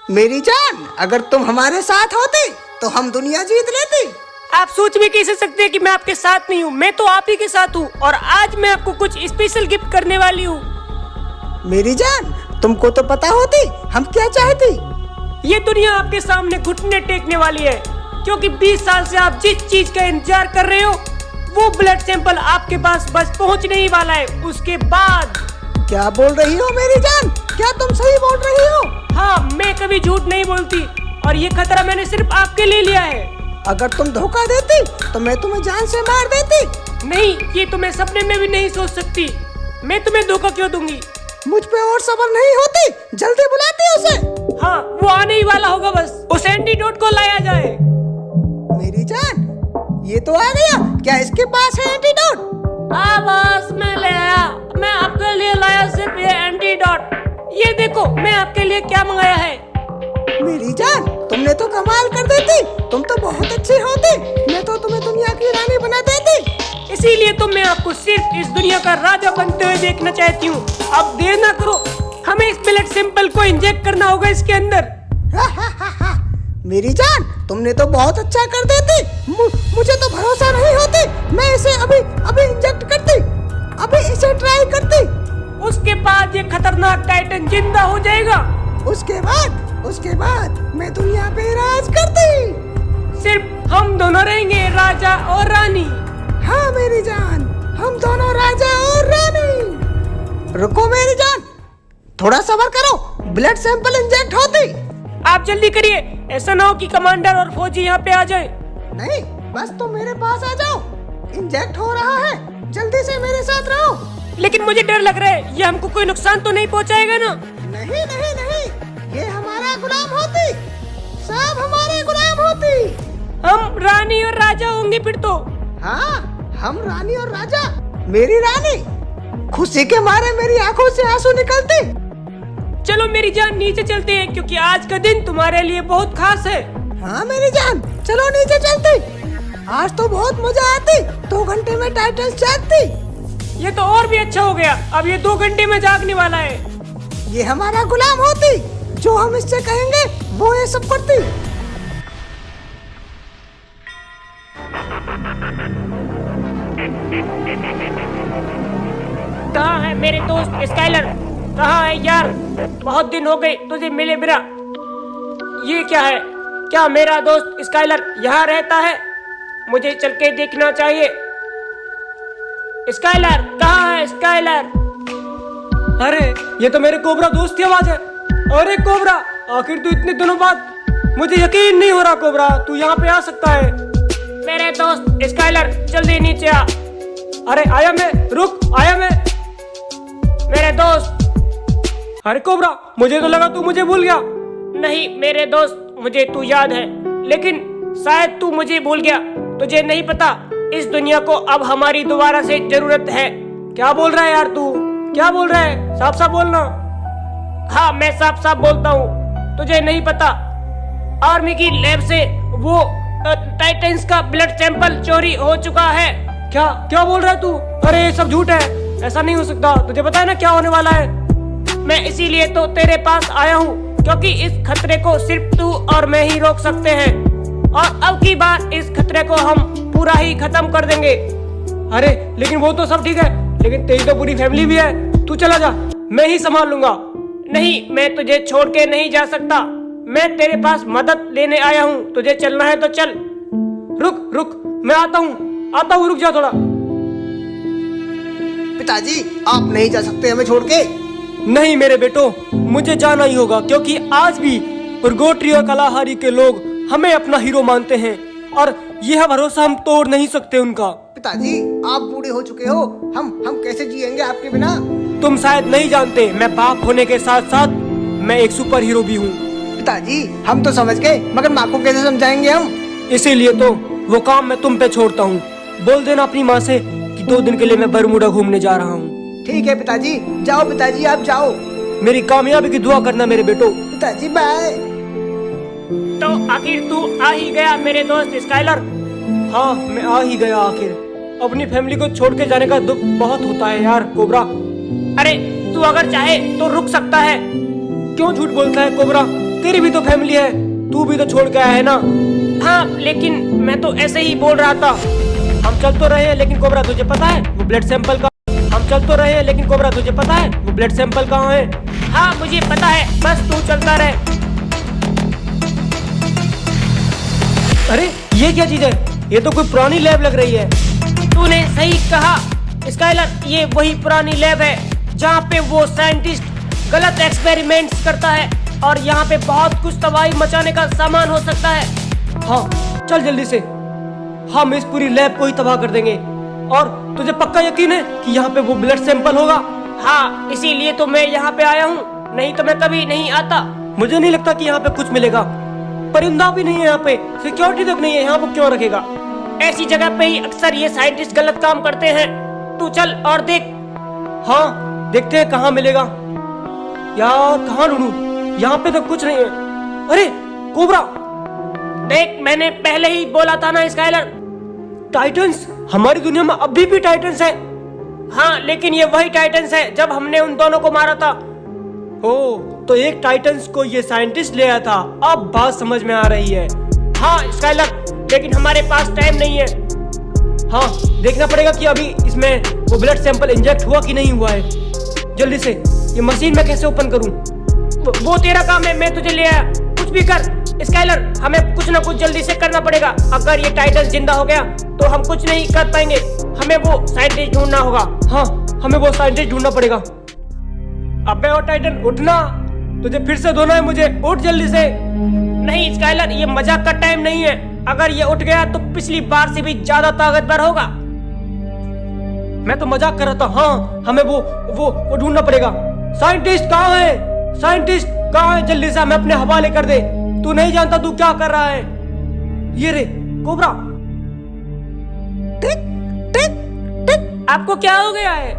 मेरी जान, अगर तुम हमारे साथ होती तो हम दुनिया जीत लेती। आप सोच भी कैसे सकते हैं कि मैं आपके साथ नहीं हूँ? मैं तो आप ही के साथ हूँ और आज मैं आपको कुछ स्पेशल गिफ्ट करने वाली हूँ। मेरी जान, तुमको तो पता होती हम क्या चाहती। ये दुनिया आपके सामने घुटने टेकने वाली है, क्योंकि 20 साल से आप जिस चीज का इंतजार कर रहे हो वो ब्लड सैंपल आपके पास बस पहुंचने ही वाला है। उसके बाद क्या बोल रही हो मेरी जान? क्या तुम सही बोल रही हो? हाँ, मैं कभी झूठ नहीं बोलती और ये खतरा मैंने सिर्फ आपके लिए लिया है। अगर तुम धोखा देती तो मैं तुम्हें जान से मार देती। नहीं, ये तो मैं सपने में भी नहीं सोच सकती। मैं तुम्हें धोखा क्यों दूंगी? मुझ पे और सब्र नहीं होती, जल्दी बुलाती उसे। हाँ, वो आने ही वाला होगा, बस उस एंटीडोट को लाया जाए। मेरी जान, ये तो आ गया। क्या इसके पास है एंटीडोट? हाँ बस, मैं ले आया। मैं आपके लिए लाया सिर्फ ये एंटीडोट। ये देखो मैं आपके लिए क्या मंगाया है। मेरी जान, तुमने तो कमाल कर देती। तुम तो बहुत अच्छी होती। मैं तो तुम्हें दुनिया की रानी बना देती। इसीलिए तो मैं आपको सिर्फ इस दुनिया का राजा बनते हुए देखना चाहती हूँ। अब देर ना करो, हमें इस ब्लड सैंपल को इंजेक्ट करना होगा इसके अंदर। मेरी जान, तुमने तो बहुत अच्छा कर देती। मुझे तो भरोसा नहीं होती। मैं इसे अभी इंजेक्ट करती, अभी इसे ट्राई करती। उसके बाद ये खतरनाक टाइटन जिंदा हो जाएगा। उसके बाद मैं दुनिया पे राज करती। सिर्फ हम दोनों रहेंगे, राजा और रानी। हाँ मेरी जान, हम दोनों राजा और रानी। रुको मेरी जान, थोड़ा सब्र करो, ब्लड सैंपल इंजेक्ट होती। आप जल्दी करिए, ऐसा ना हो कि कमांडर और फौजी यहाँ पे आ जाए। नहीं, बस तुम मेरे पास आ जाओ। इंजेक्ट हो रहा है, जल्दी से मेरे साथ रहो। लेकिन मुझे डर लग रहा है, ये हमको कोई नुकसान तो नहीं पहुँचाएगा ना? नहीं, ये हमारा गुलाम होती, सब हमारे गुलाम होती। हम रानी और राजा होंगे फिर तो। हाँ, हम रानी और राजा। मेरी रानी, खुशी के मारे मेरी आंखों से आंसू निकलते। चलो मेरी जान, नीचे चलते हैं, क्योंकि आज का दिन तुम्हारे लिए बहुत खास है। हाँ मेरी जान, चलो नीचे चलते। आज तो बहुत मजा आती। 2 घंटे में टाइटन जागती। ये तो और भी अच्छा हो गया, अब ये 2 घंटे में जागने वाला है। ये हमारा गुलाम होती, जो हम इससे कहेंगे वो ये सब करती। कहाँ है मेरे दोस्त स्काइलर? कहाँ है यार? बहुत दिन हो गए तुझे मिले बिना। ये क्या है? क्या मेरा दोस्त स्काइलर यहाँ रहता है? मुझे चल के देखना चाहिए। स्काइलर, कहाँ है स्काइलर? अरे ये तो मेरे कोबरा दोस्त की आवाज है। अरे कोबरा, आखिर तू इतने दिनों बाद, मुझे यकीन नहीं हो रहा कोबरा तू यहाँ पे आ सकता है। मेरे दोस्त स्काइलर, जल्दी नीचे आ। अरे आया मैं, रुक, आया मैं मेरे दोस्त। अरे कोबरा, मुझे तो लगा तू मुझे भूल गया। नहीं मेरे दोस्त, मुझे तू याद है, लेकिन शायद तू मुझे भूल गया। तुझे नहीं पता, इस दुनिया को अब हमारी दोबारा से जरूरत है। क्या बोल रहा है यार तू? क्या बोल रहा है? साफ साफ बोलना। हाँ, मैं साफ साफ बोलता हूँ, तुझे नहीं पता। आर्मी की लैब से वो टाइटन्स का ब्लड सैंपल चोरी हो चुका है। क्या बोल रहा है तू? अरे ये सब झूठ है, ऐसा नहीं हो सकता। तुझे पता है ना क्या होने वाला है? मैं इसीलिए तो तेरे पास आया हूँ, क्योंकि इस खतरे को सिर्फ तू और मैं ही रोक सकते हैं, और अब की बार इस खतरे को हम पूरा ही खत्म कर देंगे। अरे लेकिन वो तो सब ठीक है, लेकिन तेरी तो पूरी फैमिली भी है। तू चला जा, मैं ही संभाल लूंगा। नहीं, मैं तुझे छोड़ के नहीं जा सकता। मैं तेरे पास मदद लेने आया हूँ, तुझे चलना है तो चल। रुक, मैं आता हूँ, रुक जा थोड़ा। पिताजी, आप नहीं जा सकते हमें छोड़ के। नहीं मेरे बेटो, मुझे जाना ही होगा, क्योंकि आज भी पुरगोट्री और कलाहारी के लोग हमें अपना हीरो मानते हैं, और यह भरोसा हम तोड़ नहीं सकते उनका। पिताजी, आप बूढ़े हो चुके हो, हम कैसे जिएंगे आपके बिना? तुम शायद नहीं जानते, मैं बाप होने के साथ साथ मैं एक सुपर हीरो भी हूँ। पिताजी, हम तो समझ गए, मगर माँ को कैसे समझाएंगे हम? इसीलिए तो वो काम मैं तुम पे छोड़ता हूँ। बोल देना अपनी माँ से कि 2 दिन के लिए मैं बरमूडा घूमने जा रहा हूँ। ठीक है पिताजी, जाओ पिताजी, आप जाओ। मेरी कामयाबी की दुआ करना मेरे बेटो। पिताजी बाय। तो आखिर तू आ ही गया मेरे दोस्त स्काइलर। हाँ, मैं आ ही गया आखिर। अपनी फैमिली को छोड़ के जाने का दुख बहुत होता है यार कोबरा। अरे तू अगर चाहे तो रुक सकता है। क्यों झूठ बोलता है कोबरा? तेरी भी तो फैमिली है, तू भी तो छोड़ के आया है ना। हाँ लेकिन मैं तो ऐसे ही बोल रहा था। हम चल तो रहे हैं लेकिन कोबरा तुझे पता है वो ब्लड सैंपल का हम चल तो रहे हैं लेकिन कोबरा तुझे पता है वो ब्लड सैंपल कहाँ है। हाँ मुझे पता है, बस तू चलता रहे। अरे ये क्या चीज है? ये तो कोई पुरानी लैब लग रही है। तूने सही कहा स्काइलर, ये वही पुरानी लैब है जहाँ पे वो साइंटिस्ट गलत एक्सपेरिमेंट्स करता है और यहाँ पे बहुत कुछ तबाही मचाने का सामान हो सकता है। हाँ चल जल्दी से, हम इस पूरी लैब को ही तबाह कर देंगे। और तुझे पक्का यकीन है कि यहाँ पे वो ब्लड सैंपल होगा? हाँ इसीलिए तो मैं यहाँ पे आया हूँ, नहीं तो मैं कभी नहीं आता। मुझे नहीं लगता कि यहाँ पे कुछ मिलेगा। परिंदा भी नहीं है यहाँ पे, सिक्योरिटी तक नहीं है, यहाँ वो क्यों रखेगा? ऐसी जगह पे ही अक्सर ये साइंटिस्ट गलत काम करते हैं। तू चल और देख। हाँ देखते हैं कहाँ मिलेगा। यार कहाँ ढूंढूं? यहाँ पे तो कुछ नहीं है। अरे कोबरा देख, मैंने पहले ही बोला था ना स्काइलर। टाइटन्स? हमारी दुनिया में अभी भी टाइटन्स है? हाँ लेकिन ये वही टाइटन्स है जब हमने उन दोनों को मारा था। ओ तो एक टाइटन्स को ये साइंटिस्ट ले आया था, अब बात समझ में आ रही है। हाँ स्काइलर, लेकिन हमारे पास टाइम नहीं है। हाँ देखना पड़ेगा कि अभी इसमें वो ब्लड सैंपल इंजेक्ट हुआ कि नहीं हुआ है। जल्दी से ये मशीन मैं कैसे ओपन करूं? वो तेरा काम है, मैं तुझे ले आया। कुछ भी कर स्काइलर, हमें कुछ ना कुछ जल्दी से करना पड़ेगा। अगर ये टाइटन जिंदा हो गया तो हम कुछ नहीं कर पाएंगे। हमें वो साइंटिस्ट ढूंढना होगा। हाँ हमें वो साइंटिस्ट ढूंढना पड़ेगा। अबे ओ टाइटन उठना, तुझे फिर से धोना है मुझे, उठ जल्दी से। नहीं स्काइलर, ये मजाक का टाइम नहीं है। अगर ये उठ गया तो पिछली बार से भी ज्यादा ताकतवर होगा। मैं तो मजाक कर रहा था। हाँ हमें वो ढूंढना पड़ेगा। साइंटिस्ट कहाँ है? साइंटिस्ट कहाँ है? जल्दी से हमें अपने हवाले कर दे। तू नहीं जानता तू क्या कर रहा है। ये रे कोबरा। टिक टिक टिक। आपको क्या हो गया है?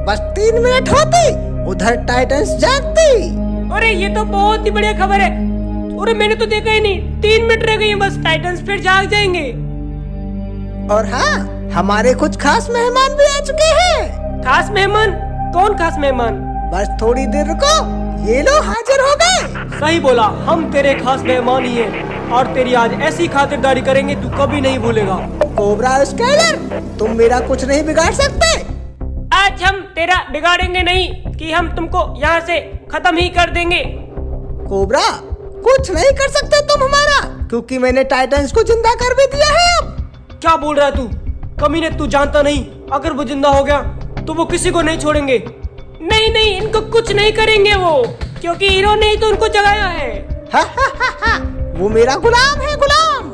बस 3 मिनट होती उधर टाइटन्स जागती। अरे ये तो बहुत ही बढ़िया खबर है। अरे मैंने तो देखा ही नहीं, 3 मिनट रह गई बस, टाइटन्स फिर जाग जाएंगे। और हाँ हमारे कुछ खास मेहमान भी आ चुके हैं। खास मेहमान? कौन खास मेहमान? बस थोड़ी देर रुको, ये लो हाजिर हो गए। सही बोला, हम तेरे खास मेहमान ही हैं और तेरी आज ऐसी खातिरदारी करेंगे तू कभी नहीं भूलेगा। कोबरा स्काइलर, तुम मेरा कुछ नहीं बिगाड़ सकते। आज हम तेरा बिगाड़ेंगे नहीं कि हम तुमको यहाँ से खत्म ही कर देंगे। कोबरा कुछ नहीं कर सकते तुम हमारा, क्योंकि मैंने टाइटन्स को जिंदा कर भी दिया है। अब क्या बोल रहा है तू? कमीने, तू जानता नहीं अगर वो जिंदा हो गया तो वो किसी को नहीं छोड़ेंगे। नहीं नहीं, इनको कुछ नहीं करेंगे वो, क्योंकि इन्होंने ही तो उनको जगाया है। हा, हा, हा, हा, वो मेरा गुलाम है, गुलाम।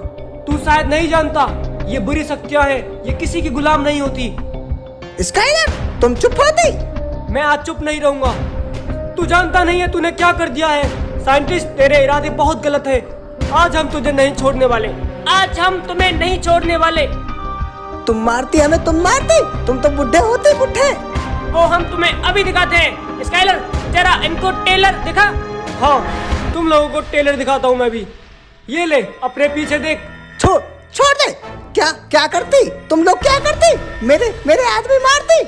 तू शायद नहीं जानता, ये बुरी शक्तियां हैं, ये किसी की गुलाम नहीं होती। स्काइलर तुम चुप होती। मैं आज चुप नहीं रहूंगा। तू जानता नहीं है तूने क्या कर दिया है। साइंटिस्ट, तेरे इरादे बहुत गलत है। आज हम तुझे नहीं छोड़ने वाले। आज हम तुम्हें नहीं छोड़ने वाले। तुम मारती हमें, तुम मारती, तुम तो बुढ़े होते बुढ़े। वो हम तुम्हें अभी दिखाते हैं। स्काइलर जरा इनको टेलर दिखा। हाँ तुम लोगों को टेलर दिखाता हूँ मैं भी। ये ले अपने पीछे देख। छोड़ छोड़ दे। क्या क्या करती तुम लोग? क्या करती? मेरे आदमी मारती।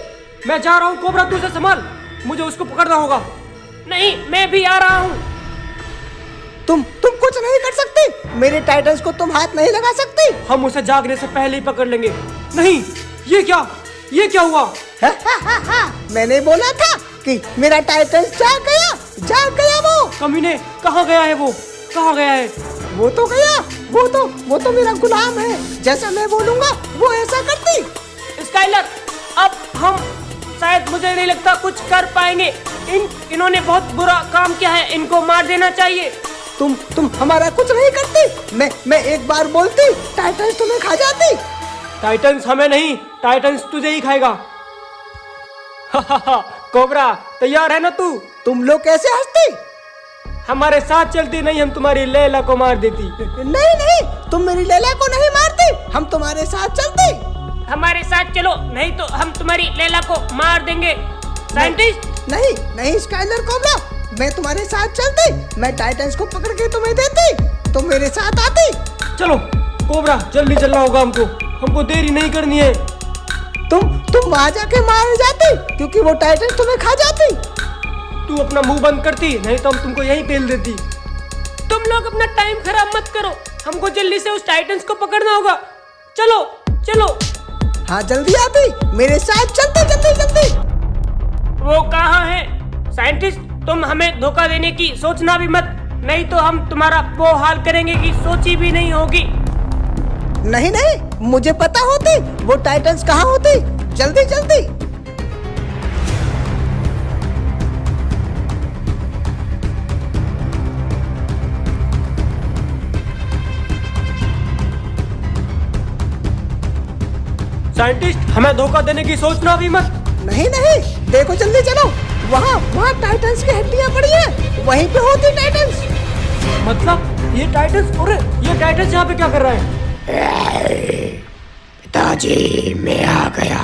मैं जा रहा हूँ कोबरा, तू उसे संभाल, मुझे उसको पकड़ना होगा। नहीं मैं भी आ रहा हूँ। तुम कुछ नहीं कर सकती। मेरे टाइटन्स को तुम हाथ नहीं लगा सकती। हम उसे जागने से पहले ही पकड़ लेंगे। नहीं ये क्या हुआ? हा, हा, हा, हा। मैंने बोला था कि मेरा टाइटन्स जाग गया वो। कमीने, कहाँ गया है वो? कहाँ गया है? वो तो गया, वो तो मेरा गुलाम है। जैसा मैं बोलूंगा वो ऐसा करती। स्काइलर अब हम शायद, मुझे नहीं लगता कुछ कर पाएंगे। इन्होंने बहुत बुरा काम किया है, इनको मार देना चाहिए। तुम हमारा कुछ नहीं करती। मैं एक बार बोलती टाइटन्स तुम्हें खा जाती। टाइटन्स हमें नहीं, टाइटन्स तुझे ही खाएगा। कोबरा तैयार है ना तू? तुम लोग कैसे हंसती? हमारे साथ चलती नहीं, हम तुम्हारी लैला को मार देती। नहीं, तुम मेरी लैला को नहीं मारती, हम तुम्हारे साथ चलते। हमारे साथ चलो, नहीं तो हम तुम्हारी लैला को मार देंगे। साइंटिस्ट नहीं स्काइलर कोबरा, मैं तुम्हारे साथ चलती। मैं टाइटन्स को पकड़ के तुम्हें देती, तुम मेरे साथ आती। चलो कोबरा, जल्दी चलना होगा हमको देरी नहीं करनी है। तुम वहां जाके मार जाती, क्योंकि वो टाइटन तुम्हें खा जाती। तू अपना मुंह बंद करती, नहीं तो हम तुमको यहीं पेल देती। तुम लोग अपना टाइम खराब मत करो, हमको जल्दी से उस टाइटन्स को पकड़ना होगा। चलो चलो। हाँ जल्दी आती, मेरे साथ चलते जल्दी जल्दी। वो कहाँ है? साइंटिस्ट, तुम हमें धोखा देने की सोचना भी मत, नहीं तो हम तुम्हारा वो हाल करेंगे कि सोची भी नहीं होगी। नहीं नहीं, मुझे पता होती वो टाइटन्स कहाँ होती। जल्दी जल्दी। साइंटिस्ट, हमें धोखा देने की सोचना भी मत। नहीं नहीं, देखो जल्दी चलो। वहाँ वहाँ टाइटन्स की हड्डियाँ पड़ी हैं, वहीं पे होती टाइटन्स। मतलब ये टाइटन्स, अरे ये टाइटन्स यहाँ पे क्या कर रहे हैं? पिताजी, मैं आ गया।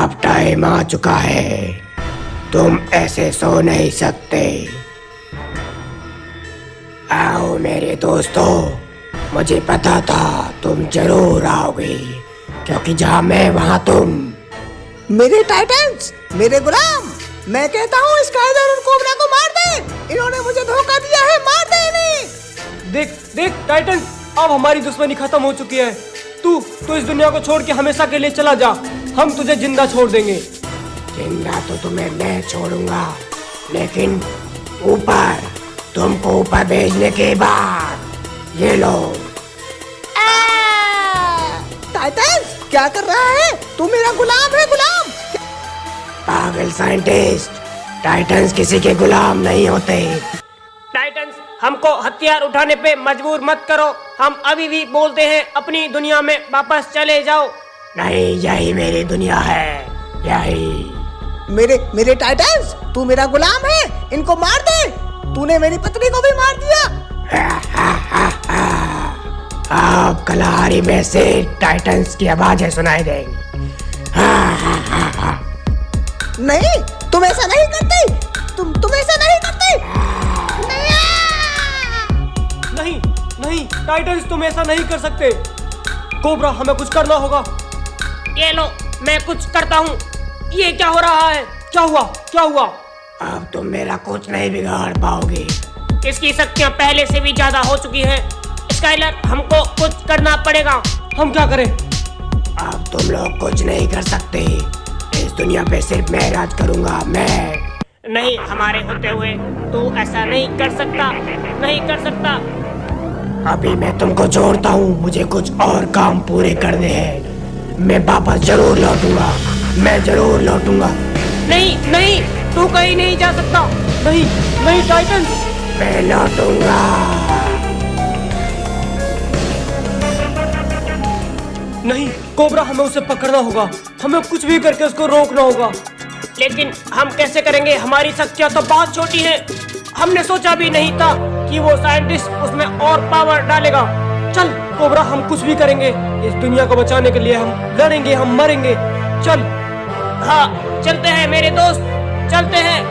अब टाइम आ चुका है, तुम ऐसे सो नहीं सकते। आओ मेरे दोस्तों, मुझे पता था तुम जरूर आओगे, क्योंकि जहाँ मैं वहाँ तुम। मेरे टाइटन्स, मेरे गुलाम, मैं कहता हूँ स्काइलर और कोबरा को मार दे। इन्होंने मुझे धोखा दिया है, मार दे इन्हें। देख देख टाइटन, अब हमारी दुश्मनी खत्म हो चुकी है। तू इस दुनिया को छोड़ के हमेशा के लिए चला जा, हम तुझे जिंदा छोड़ देंगे। जिंदा तो तुम्हें मैं छोड़ूंगा, लेकिन ऊपर, तुमको ऊपर भेजने के बाद ये लो। टाइटन्स, क्या कर रहा है? तू मेरा गुलाम है, गुलाम। पागल साइंटिस्ट, टाइटन्स किसी के गुलाम नहीं होते। टाइटन्स, हमको हथियार उठाने पे मजबूर मत करो, हम अभी भी बोलते हैं अपनी दुनिया में वापस चले जाओ। नहीं, यही मेरी दुनिया है, यही। मेरे टाइटन्स, तू मेरा गुलाम है, इनको मार दे। तूने मेरी पत्नी को भी मार दिया। अब कलाहारी में से टाइटन्स की आवाजें सुनाई देंगी। नहीं, तुम ऐसा नहीं करती, तुम ऐसा नहीं करती। नहीं नहीं टाइटन्स, तुम ऐसा नहीं कर सकते। कोबरा, हमें कुछ करना होगा। ये लो, मैं कुछ करता हूँ। ये क्या हो रहा है? क्या हुआ? क्या हुआ? अब तुम मेरा कुछ नहीं बिगाड़ पाओगे। इसकी शक्तियाँ पहले से भी ज्यादा हो चुकी हैं। स्काइलर, हमको कुछ करना पड़ेगा। हम क्या करें? अब तुम लोग कुछ नहीं कर सकते, इस दुनिया पे सिर्फ मैं राज करूंगा, मैं। नहीं, हमारे होते हुए तू ऐसा नहीं कर सकता, नहीं कर सकता। अभी मैं तुमको छोड़ता हूँ, मुझे कुछ और काम पूरे करने हैं। मैं वापस जरूर लौटूंगा, मैं जरूर लौटूंगा। नहीं नहीं, तू कहीं नहीं जा सकता। नहीं नहीं टाइटन, मैं लौटूंगा। नहीं कोबरा, हमें उसे पकड़ना होगा, हमें कुछ भी करके उसको रोकना होगा। लेकिन हम कैसे करेंगे? हमारी शक्तियाँ तो बहुत छोटी हैं। हमने सोचा भी नहीं था कि वो साइंटिस्ट उसमें और पावर डालेगा। चल कोबरा, हम कुछ भी करेंगे, इस दुनिया को बचाने के लिए हम लड़ेंगे, हम मरेंगे। चल। हाँ चलते हैं मेरे दोस्त, चलते हैं।